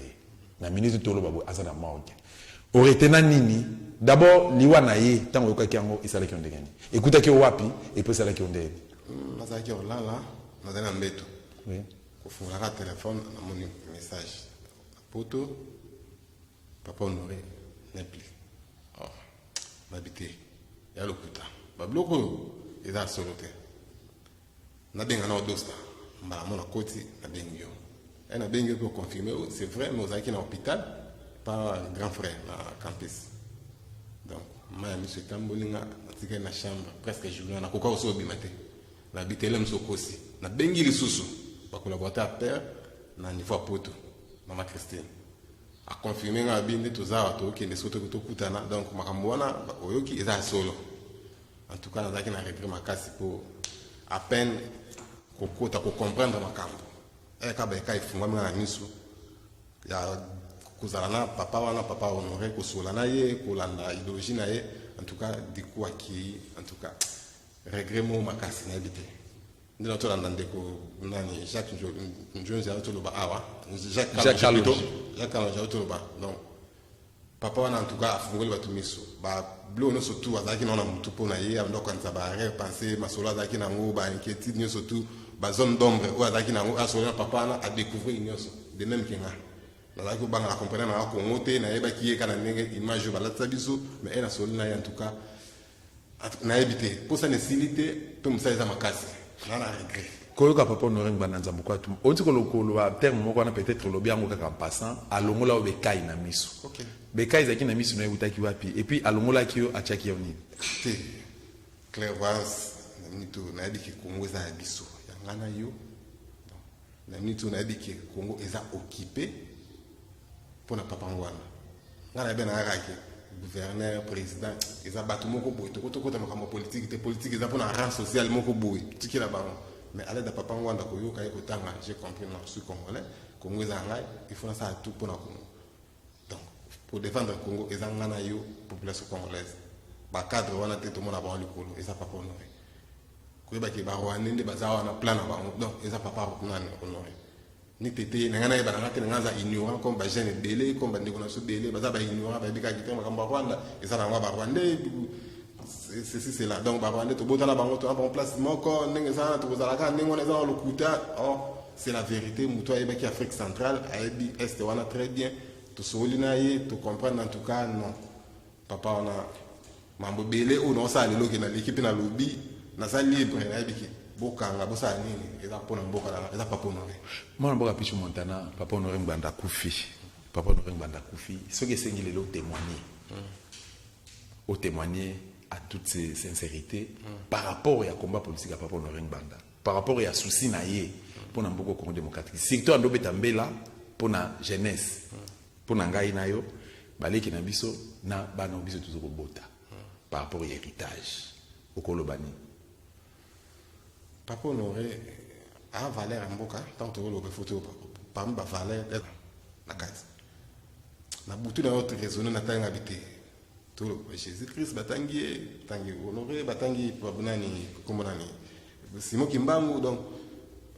S1: na ministre tolo babo azana morgue oretena nini d'abord liwa na ye tango yokaki yango isala ki ondengani écoute ki wapi et puis sala ki ondeni
S3: nazaki olala nazana mbeto
S1: oui
S3: kufungula téléphone na mon message poto papa Honoré nepli oh babité ya lokuta babloko eza solote na benga na dosta mbala mona koti na bengio et na bengio pour confirmer c'est vrai mais ozaki na hôpital par grand frère na campus donc ma monsieur Tambolinga atika na chambre presque journée na koka oso bimate na bitele msokosi na bengi lisusu ba collaborateur père na niveau poto mama Christine a confirmé nga bindi tozawa to kende soto kutokutana donc makambo wana oyoki eza solo en tout cas nazaki na regret makasi pour à peine kokota ko comprendre makambo ka ba ka ifungwa na misu ya kuzala na papa wana papa Honoré ko sola na ye ko landa idéologie na ye en tout cas diku aki en tout cas regret mo makasi na bité ndina to landa ndeko nani Jacques Njonzi ya to loba awa Jacques Kalonji to loba donc papa wana en tout cas afungoli batu miso ba blo no surtout azaki na mutu pona ye ando kanza ba repenser masolo azaki na ngo ba inquiétude no surtout ba zone d'ombre ou azaki na ngo asola papa na a découvrir nyoso de même kinga na ko banga comprendre na ko ngote na yeba ki kana ndenge image ba latsa biso mais elle a solo na en tout cas na éviter pour ça nécessité to msaisa makasi na regret
S1: koyoka papa Honoré Mbanda nzambo kwa tu oti ko lokolo ba terme moko na peut-être lobi yango kaka passant alongola obekai na miso
S3: OK
S1: bekai zaki na miso na utaki wapi et puis alongola ki yo achaki yo nini
S3: te clairvoyance na mito na yebiki Congo za biso yangana yo na mito na yebiki Congo eza occupé pour na papa ngwana ngana be na raki gouverneur président eza batu moko boy to kota makambo politique te politique eza pour na rang social moko boy tikila bango mais à l'aide de papa ngwana ko yoka ko tanga j'ai compris na suis congolais Congo eza ngai il faut ça tout pour na Congo donc pour défendre le Congo eza ngana yo population congolaise ba cadre wana te to mona ba likolo eza papa Honoré ko ba ke ba rwanda nde bazawa na plan na bango donc eza papa Honoré ni tete na ngana ba ngate na ngaza ignorant comme ba jeune belé comme ba ndeko na so belé baza ba ignorant ba bika kitema kamba Rwanda eza na ngwa ba Rwanda c'est là donc ba Rwanda to botana bango to en place moko ndenge za to kozala ka ndenge on za lokuta oh c'est la vérité muto ayeba ki Afrique centrale ayebi est wana très bien to solina ye to comprendre en tout cas non papa on a mambo belé ou non ça lelo ke na l'équipe na lobby na sa libre na yebiki bokanga bosa nini eza pona mboka na eza papa Honoré
S1: mwana mboka Pichu Montana papa Honoré Mbanda kufi papa Honoré Mbanda kufi ce que sengi lelo témoigner au témoigner à toute sincérité par rapport à combat politique à papa Honoré Mbanda par rapport à souci na ye pour na mboko Congo démocratique surtout ando betambela pour na jeunesse pour na ngai na yo baleki na biso na bana biso tuzoko bota par rapport à héritage au kolobani
S3: papa Honoré a valeur mboka tant que le photo parmi ba valeur na kazi na butu na autre raisonner na tanga habité tout Jésus-Christ batangi tangi Honoré batangi babunani comme nani Simon Kimbangu donc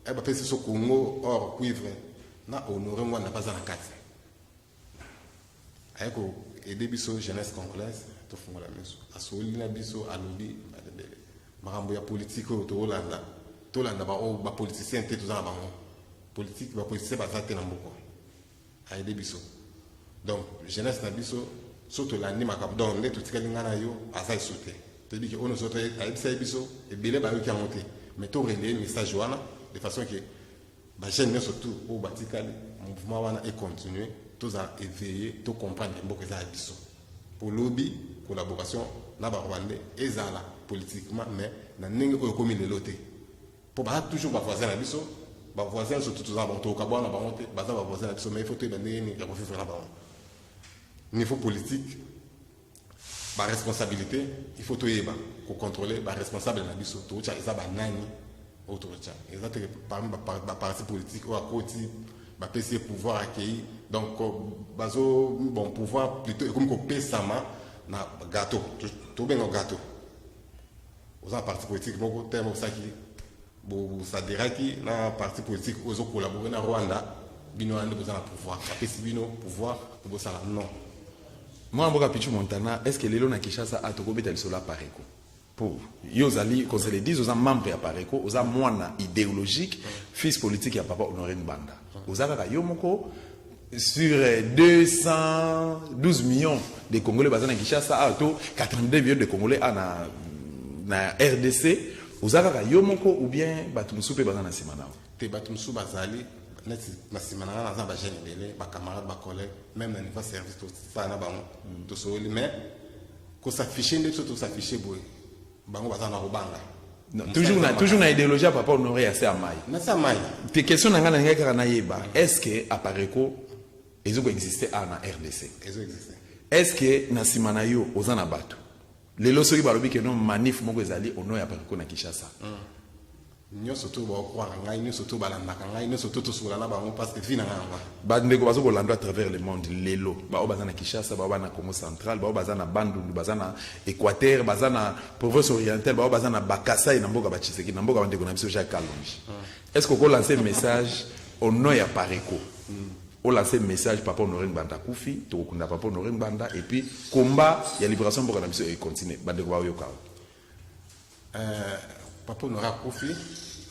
S3: e ba pesi so Congo or cuivre na Honoré moi na pas na kazi ayeko aider biso jeunesse congolaise to fungola miso asoli na biso alobi makambo ya politique oyo tolanda bapoliticien te toza na bango politique bapoliticien baza te na mboka ayede biso donc jeunesse na biso so tolandi makambo donc nde totikali ngai na yo aza eso te toyebi ke oyo nyonso ayebisa ye biso ebele bayoki yango te mais torelaye message wana de façon ke bajeune nyonso tu oyo batikali mouvement wana econtinue tozala éveillé tocomprendre mboka eza ya biso po lobi collaboration na barwandais ezala politiquement mais na ndenge oyo ekomi lelo te po baza toujours bavoisin na biso bavoisin surtout toza na bango toyoka bwana na bango te baza bavoisin na biso mais il faut toyeba ndenge nini ya kofifre na bango niveau politique baresponsabilité il faut toyeba kocontrôler baresponsable na biso tokotya eza banani oyo tokotya eza te parmi baparti politique oyo akoti bapesi ye pouvoir accueilli donc bazo bon pouvoir plutôt ekomi kopesama na gâteau tobenga gâteau oza parti politique moko teme osaki bosaderaki na parti politique ozo collaborer na Rwanda bino ande boza na pouvoir bapesi bino pouvoir bosala non.
S1: Moi mboka Pichu Montana est-ce que lelo na Kinshasa atokobeta lisola pareko pour yozali qu'on se le dise aux membres ya pareko aux mwana idéologique fils politique ya papa Honoré Mbanda ozaka yomoko sur 212 millions de Congolais basés na Kinshasa auto 82 millions de Congolais na RDC ozaka yomoko ou bien batumsu pe basana simana
S3: te batumsu bazali na simana na za ba jeune belé ba camarades ba collègues même na niveau service tout ça na bango to soli mais ko s'afficher ndeto to s'afficher boy bango bazana robanga
S1: toujours na idéologie à papa Honoré assez amai
S3: na ça mai
S1: tes questions na ngana ngaka na yeba est-ce que apareko ezo exister na RDC est-ce que na simana yo ozana bato lelo soki balobi ke non manif moko ezali ono ya apareko na Kinshasa
S3: nyonso to bakwa ngai nyonso to balandaka ngai nyonso to tosola na bango parce que vina nganga
S1: bandeko bazo kolanda à travers le monde lelo ba bazana Kinshasa ba na Congo central ba bazana Bandundu bazana Équateur bazana province orientale ba bazana Bakasai na mboka ba Tshisekedi na mboka bandeko na biso Jacques Kalonji est-ce que ko lancer message au nom ya Pareko on lancer message papa Honoré Mbanda kufi to kunda papa Honoré Mbanda et puis combat ya libération mboka na biso et continue bandeko ba yoka
S3: papa Honoré kufi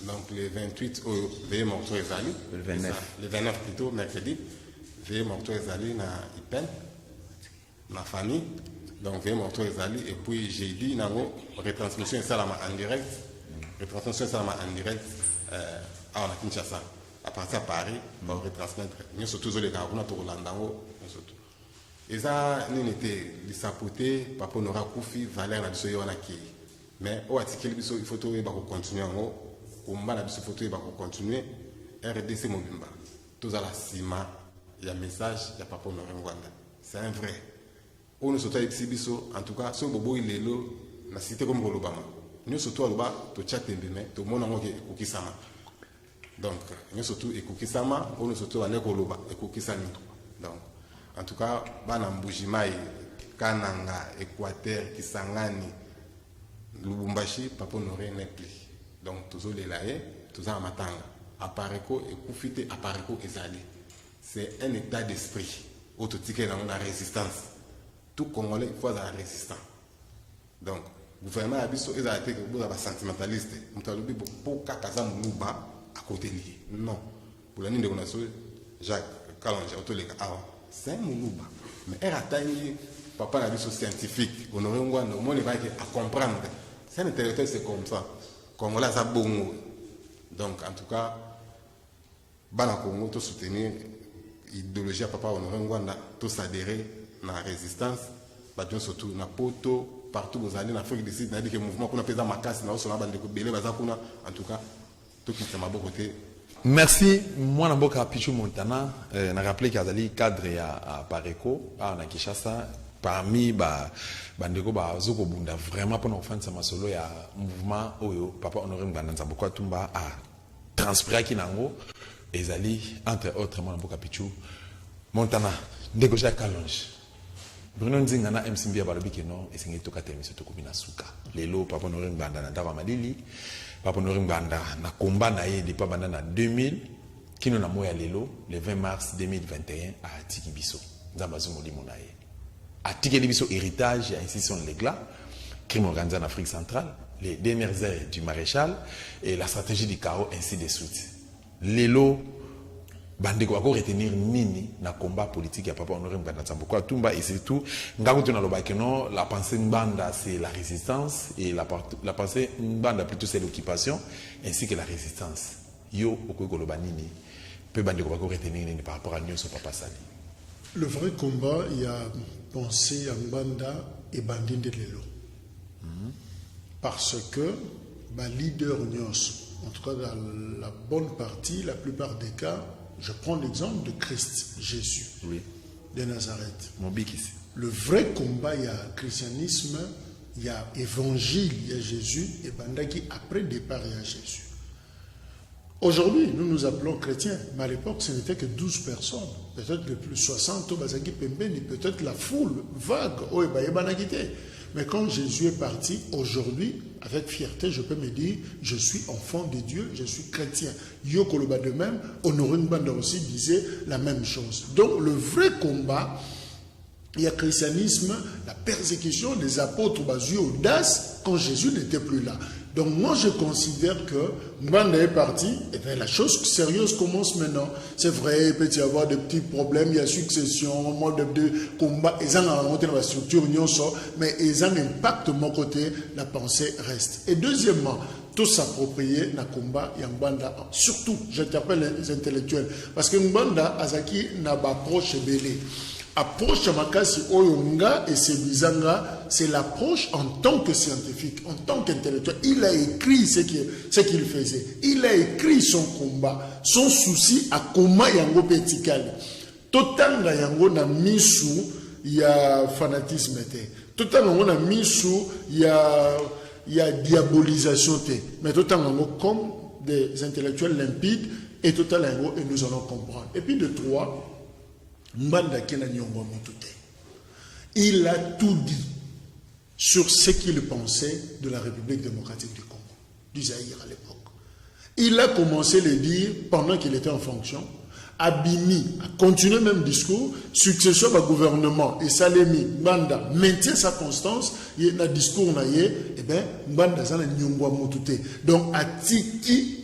S3: donc le 28 au veille morto ezali
S1: le
S3: 29 plutôt mercredi veille morto ezali na Ipen na famille donc veille morto ezali et puis jeudi nango retransmission salama en direct à Kinshasa à partir de Paris pour retransmettre nous surtout les gars on a tout Rolandango surtout et ça n'était l'issapoté papa Honoré kufi valeur na biso yona ki mais au article biso il faut tout ba continuer ngo combat na biso faut tout ba continuer RDC mobimba tous à la cima il y a message il y a papa Honoré Ngwanda c'est un vrai on nous sauter biso en tout cas so bobo il est là na cité comme Kolobama nous surtout aloba to chatembe mais to mona ngo ke kokisama donc nous surtout ekokisama on nous surtout ane koloba ekokisani donc en tout cas bana mbujimai Kananga Équateur Kisangani Lubumbashi papa Honoré Nepli donc toujours les laé toujours à matanga apareko et kufite apareko ezali c'est un état d'esprit autotique dans la résistance tout Congolais il faut être résistant donc gouvernement abiso ezali que vous avez sentimentaliste mutalobi pour kakaza munuba à côté lié non pour la ligne de connaissance Jacques Kalonji autoleka c'est un munuba mais elle atteint papa abiso scientifique Honoré Ngwanda au moins il va à comprendre. C'est un intellectuel, c'est comme ça. Congolais, ça bon. Donc, en tout cas, Bana Congo, tout soutenir l'idéologie à papa Honoré Ngwanda, tout s'adhérer à la résistance, surtout na poto, partout où vous allez en Afrique du Sud, que le mouvement qu'on a fait dans ma casse, en tout cas, tout qui est à mon côté.
S1: Merci. Moi, Namboka Pichu Montana, n'a rappelé qu'il y a des cadres à Pareko, à Kinshasa. Parmi bandeko bazoko bunda vraiment pour faire ça masolo ya mouvement oyo papa Honoré Mbanda Nzamboko Tumba a transpiré kinango ezali entre autres mon Mboka Pichu Montana ndeko Jacques Kalonji Bruno Nzinga na MC Mbia balobi ke non esengi toka temiso tokobina suka lelo papa Honoré Mbanda na ndaba malili papa Honoré Mbanda na combat na ye depuis banda na 2000 kino na moya lelo le 20 mars 2021 à Tikibiso Nzambazo molimo na ye Atike biso héritage et institution de l'Église, crime organisé en Afrique centrale, les dernières heures du maréchal et la stratégie du chaos, ainsi de suite. Lelo, bandeko wako retenir nini na combat politique ya Papa Honoré Mbanda Nsambo kwa tumba et surtout ngako tuna lobaki non la pensée Mbanda c'est la résistance et la pensée Mbanda plutôt c'est l'occupation ainsi que la résistance. Yo okoko loba nini pe bandeko wako retenir nini par rapport à Nyonso Papa Sali.
S2: Le vrai combat, il y a pensée à Mbanda et Bandinde Lelo. Parce que bah, leader Nyonso, en tout cas dans la bonne partie, la plupart des cas, je prends l'exemple de Christ, Jésus,
S1: oui,
S2: de Nazareth.
S1: Mon bic ici.
S2: Le vrai combat, il y a christianisme, il y a évangile, il y a Jésus, et Bandaki, après départ, il y a Jésus. Aujourd'hui, nous nous appelons chrétiens, mais à l'époque, ce n'était que 12 personnes. Peut-être le plus 60, peut-être la foule vague. Mais quand Jésus est parti, aujourd'hui, avec fierté, je peux me dire, je suis enfant de Dieu, je suis chrétien. Yokoloba de même, Honoré Mbanda aussi disait la même chose. Donc, le vrai combat, il y a christianisme, la persécution des apôtres basée audace quand Jésus n'était plus là. Donc moi je considère que Mbanda est parti, et bien la chose sérieuse commence maintenant. C'est vrai, il peut y avoir des petits problèmes, il y a succession, mode de combat, ils ont remonté dans la structure, mais ils ont un impact de mon côté, la pensée reste. Et deuxièmement, tout s'approprier na combat ya Mbanda. Surtout, j'interpelle les intellectuels, parce que Mbanda, Azaki n'a pas approche belé. Approche Makasi Oyonga et Sebizanga, c'est l'approche en tant que scientifique, en tant qu'intellectuel. Il a écrit ce qu'il faisait. Il a écrit son combat, son souci à comment Yango Petikali. Totanga Yango na misu, il y a fanatisme. Totanga Yango na misu, il y a diabolisation. Mais Totanga Yango comme des intellectuels limpides, et Totanga Yango, et nous allons comprendre. Et puis de trois, Mbanda Kena Nyongwa Moutouté. Il a tout dit sur ce qu'il pensait de la République démocratique du Congo, du Zaïre à l'époque. Il a commencé à le dire pendant qu'il était en fonction. Abimi a continué le même discours. Succession au gouvernement et Salemi, Mbanda maintient sa constance. Il y a un discours, et bien, Mbanda Zana Nyongwa Moutouté. Donc, Atiki,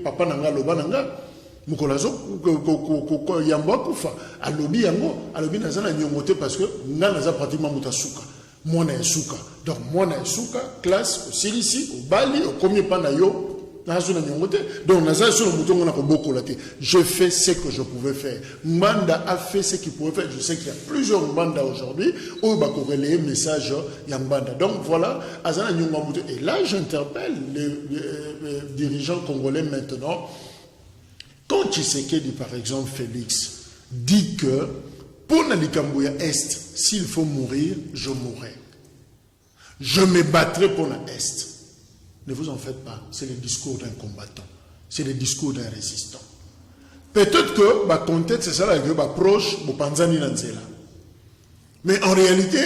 S2: Papa Nanga Loba Nanga, Mukolazo ko yamba kufa alobi yango alobi nazana nyongote parce que nga naza pratiquement mutasuka mona suka donc mona suka classe au silisi au bali au premier pana yo nazuna nyongote donc naza sur le mutongo na ko bokola te je fais ce que je pouvais faire. Mbanda a fait ce qu'il pouvait faire. Je sais qu'il y a plusieurs Mbanda aujourd'hui où ba ko relayer message ya Mbanda. Donc voilà azana nyongote et là j'interpelle les dirigeants congolais maintenant. Quand Tshisekedi, par exemple, Félix, dit que pour Nalikambouya Est, s'il faut mourir, je mourrai. Je me battrai pour la Est. Ne vous en faites pas, c'est le discours d'un combattant. C'est le discours d'un résistant. Peut-être que le contexte, c'est ça, que proche, Panzani Nanzela. Mais en réalité,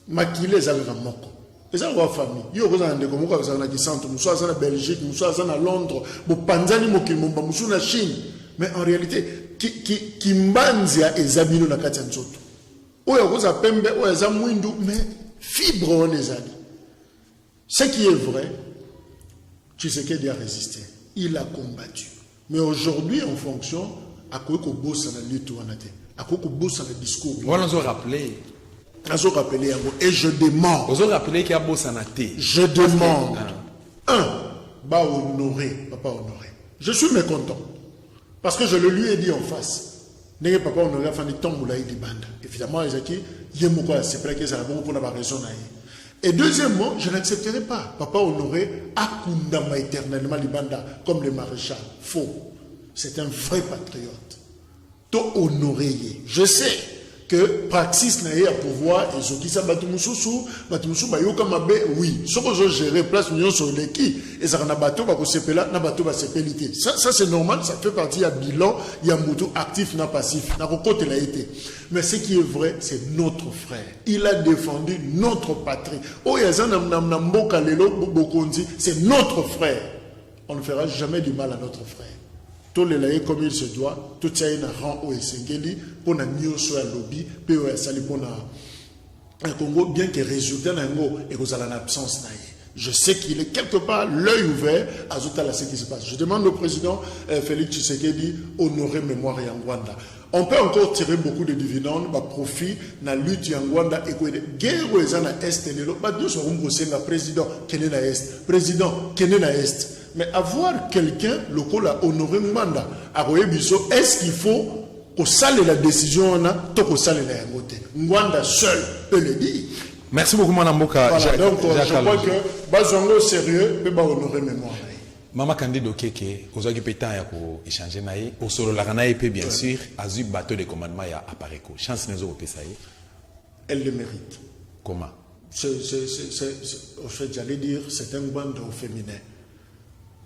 S2: Makile Zalera Moko. Et ça, on famille. Il y a des gens qui sont en Belgique, en Londres, en Chine. Mais en réalité, qui mbanzia et zabino na katanzoto. Oya koza pembe, oya zamwindu, mais fibre on les a dit. Ce qui est vrai, Tshisekedi a résisté. Il a combattu. Mais aujourd'hui, en fonction, à quoi qu'on bosse dans la lutte, à quoi qu'on bosse dans le discours.
S1: On nous a rappelé.
S2: Et je demande. Je demande. Ba honoré, Papa Honoré. Je suis mécontent. Parce que je le lui ai dit en face. N'est Papa Honoré a fait tombe là il bande. Évidemment, Isaki, c'est vrai que ça a beaucoup de raison. Et deuxièmement, je n'accepterai pas. Papa Honoré a kundama éternellement libanda comme le maréchal. Faux. C'est un vrai patriote. To honoré. Je sais que praxis n'a à pouvoir et ce qui ça batumususu bayoka mabe oui ce que je gérer place million sur les qui et ça na bateau ba ko sepela na bateau ba sepelité ça c'est normal, ça fait partie à bilan il y a moto actif na passif na côté la été. Mais ce qui est vrai, c'est notre frère. Il a défendu notre patrie. Oh yazana na mboka lelo bokonzi, c'est notre frère. On ne fera jamais du mal à notre frère. Tout le laïc comme il se doit, tout ça est un rang au Essengeli, pour na mieux soit lobby, puis au Sali pour na Congo, bien que résultat n'ango et que en absence naïe. Je sais qu'il est quelque part l'œil ouvert à ce qui se passe. Je demande au président Félix Tshisekedi honorer mémoire Yangwanda. On peut encore tirer beaucoup de dividendes, profit na lutte Yangwanda et quoi. Guerre aux na est et le nous sommes président Kenya na est, président Kenya na est. Mais avoir quelqu'un local à honorer Ngwanda, à Royebiso, est-ce qu'il faut qu'au salle la décision on a, tout qu'au salle la Yangote. Ngwanda seul peut le dire.
S1: Merci beaucoup, Mme Mboka.
S2: Voilà, donc je crois que Bazongo sérieux peut honorer mémoire.
S1: Mama Candido Keke, aux occupants ya ko échanger naï, au solo la naï peut bien sûr, azu bateau de commandement ya Apareko. Chance nezo au pesaï.
S2: Elle le mérite.
S1: Comment?
S2: En fait, j'allais dire, c'est un bande au féminin.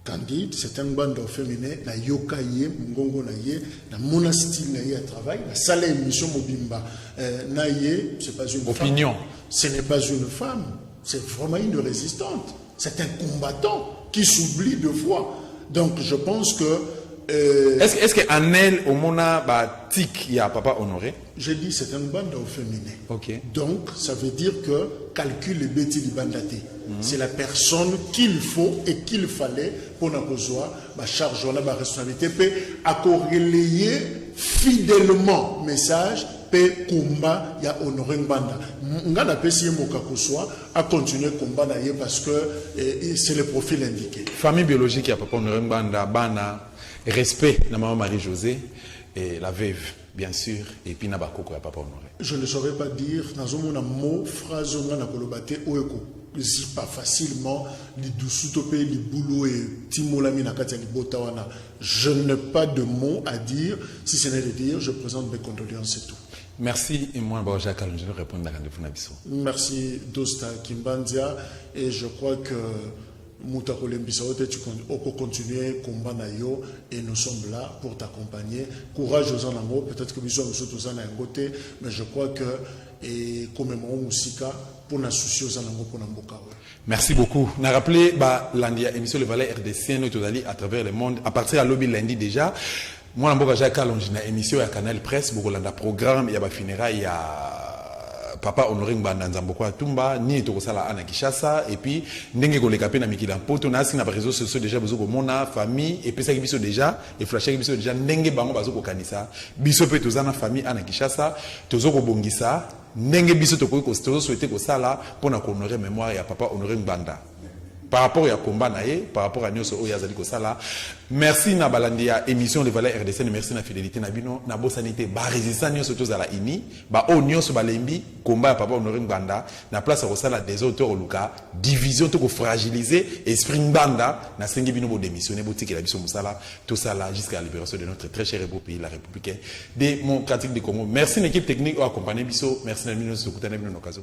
S2: Candide, c'est un bande au féminin. Na yoka ye, mgongo na ye, na monastyle na ye à travail, na salle émission mobimba. Na ye, c'est pas une
S1: opinion.
S2: Femme. Ce n'est pas une femme. C'est vraiment une résistante. C'est un combattant qui s'oublie de fois. Donc je pense que...
S1: Est-ce qu'en elle, au mona, tic, il y a papa honoré?
S2: J'ai dit c'est un bande au féminin.
S1: Ok.
S2: Donc ça veut dire que calcul les bêtis du bandate. C'est la personne qu'il faut et qu'il fallait pour nous besoin, charge, on a ma responsabilité, peut accorder fidèlement message. Combat ya honoré Mbanda. Ngana pesi moka kuswa a continuer combat na parce que c'est le profil indiqué.
S1: Famille biologique ya papa honoré Mbanda bana respect na maman Marie-Josée et la veuve bien sûr et puis na bakoko ya papa honoré.
S2: Je ne saurais pas dire nazomona mot phrase ngana kolobate oeko pas facilement les dousoutopé les boulot et timolami na kati ya libota wana. Je n'ai pas de mots à dire si ce n'est de dire je présente mes condoléances et tout.
S1: Merci et moi Jacques Kalonji je vais répondre à rendez-vous nabiso.
S2: Merci Dosta Kimbandia et je crois que Moutako Lembisaote tu peux continuer combat na yo et nous sommes là pour t'accompagner. Courage aux anango, peut-être que nous sommes tous en côté mais je crois que et comme mon musika pour na souci aux anango pour namboka.
S1: Merci beaucoup. On a rappelé lundi émission Le Valais RDC nous allons à travers le monde à partir à lobby lundi déjà. Moi, je suis allé à émission à Canal Presse, je suis programme, il y a funérailles, il y a Papa Honoré Mbanda Nzamboko Atumba, ni Tokosala Ana Kishasa, et puis, Ndenge Golekape na Mikila Poto, na si na réseaux sociaux déjà, Bazoko Mona, famille, et puis ça qui biso déjà, et Flash qui biso déjà, Ndenge Bango Bazoko Kanisa, biso pe tozana famille Ana Kishasa, Tozoko Bongisa, Ndenge biso Toko souhaité ko sala, pour na honorer mémoire ya Papa Honoré Mbanda. Par rapport à combat naé, par rapport à Nyoso Oyazali Kosala, merci na balandia émission Les Valeurs RDC, merci na fidélité na bino, na bo sanité, ba résistance Nyoso Tozala ini, ba o Nyoso balembi, combat à Papa Honoré Mbanda, na place à Rosala des auteurs au Luka, division to ko fragiliser, esprit Mbanda, na sengi bino bo démissionner, bo tiki la biso musala, tout ça là jusqu'à la libération de notre très cher et beau pays, la République démocratique du Congo. Merci l'équipe technique qui a accompagné biso, merci na bino Sokutane bino Nokazo.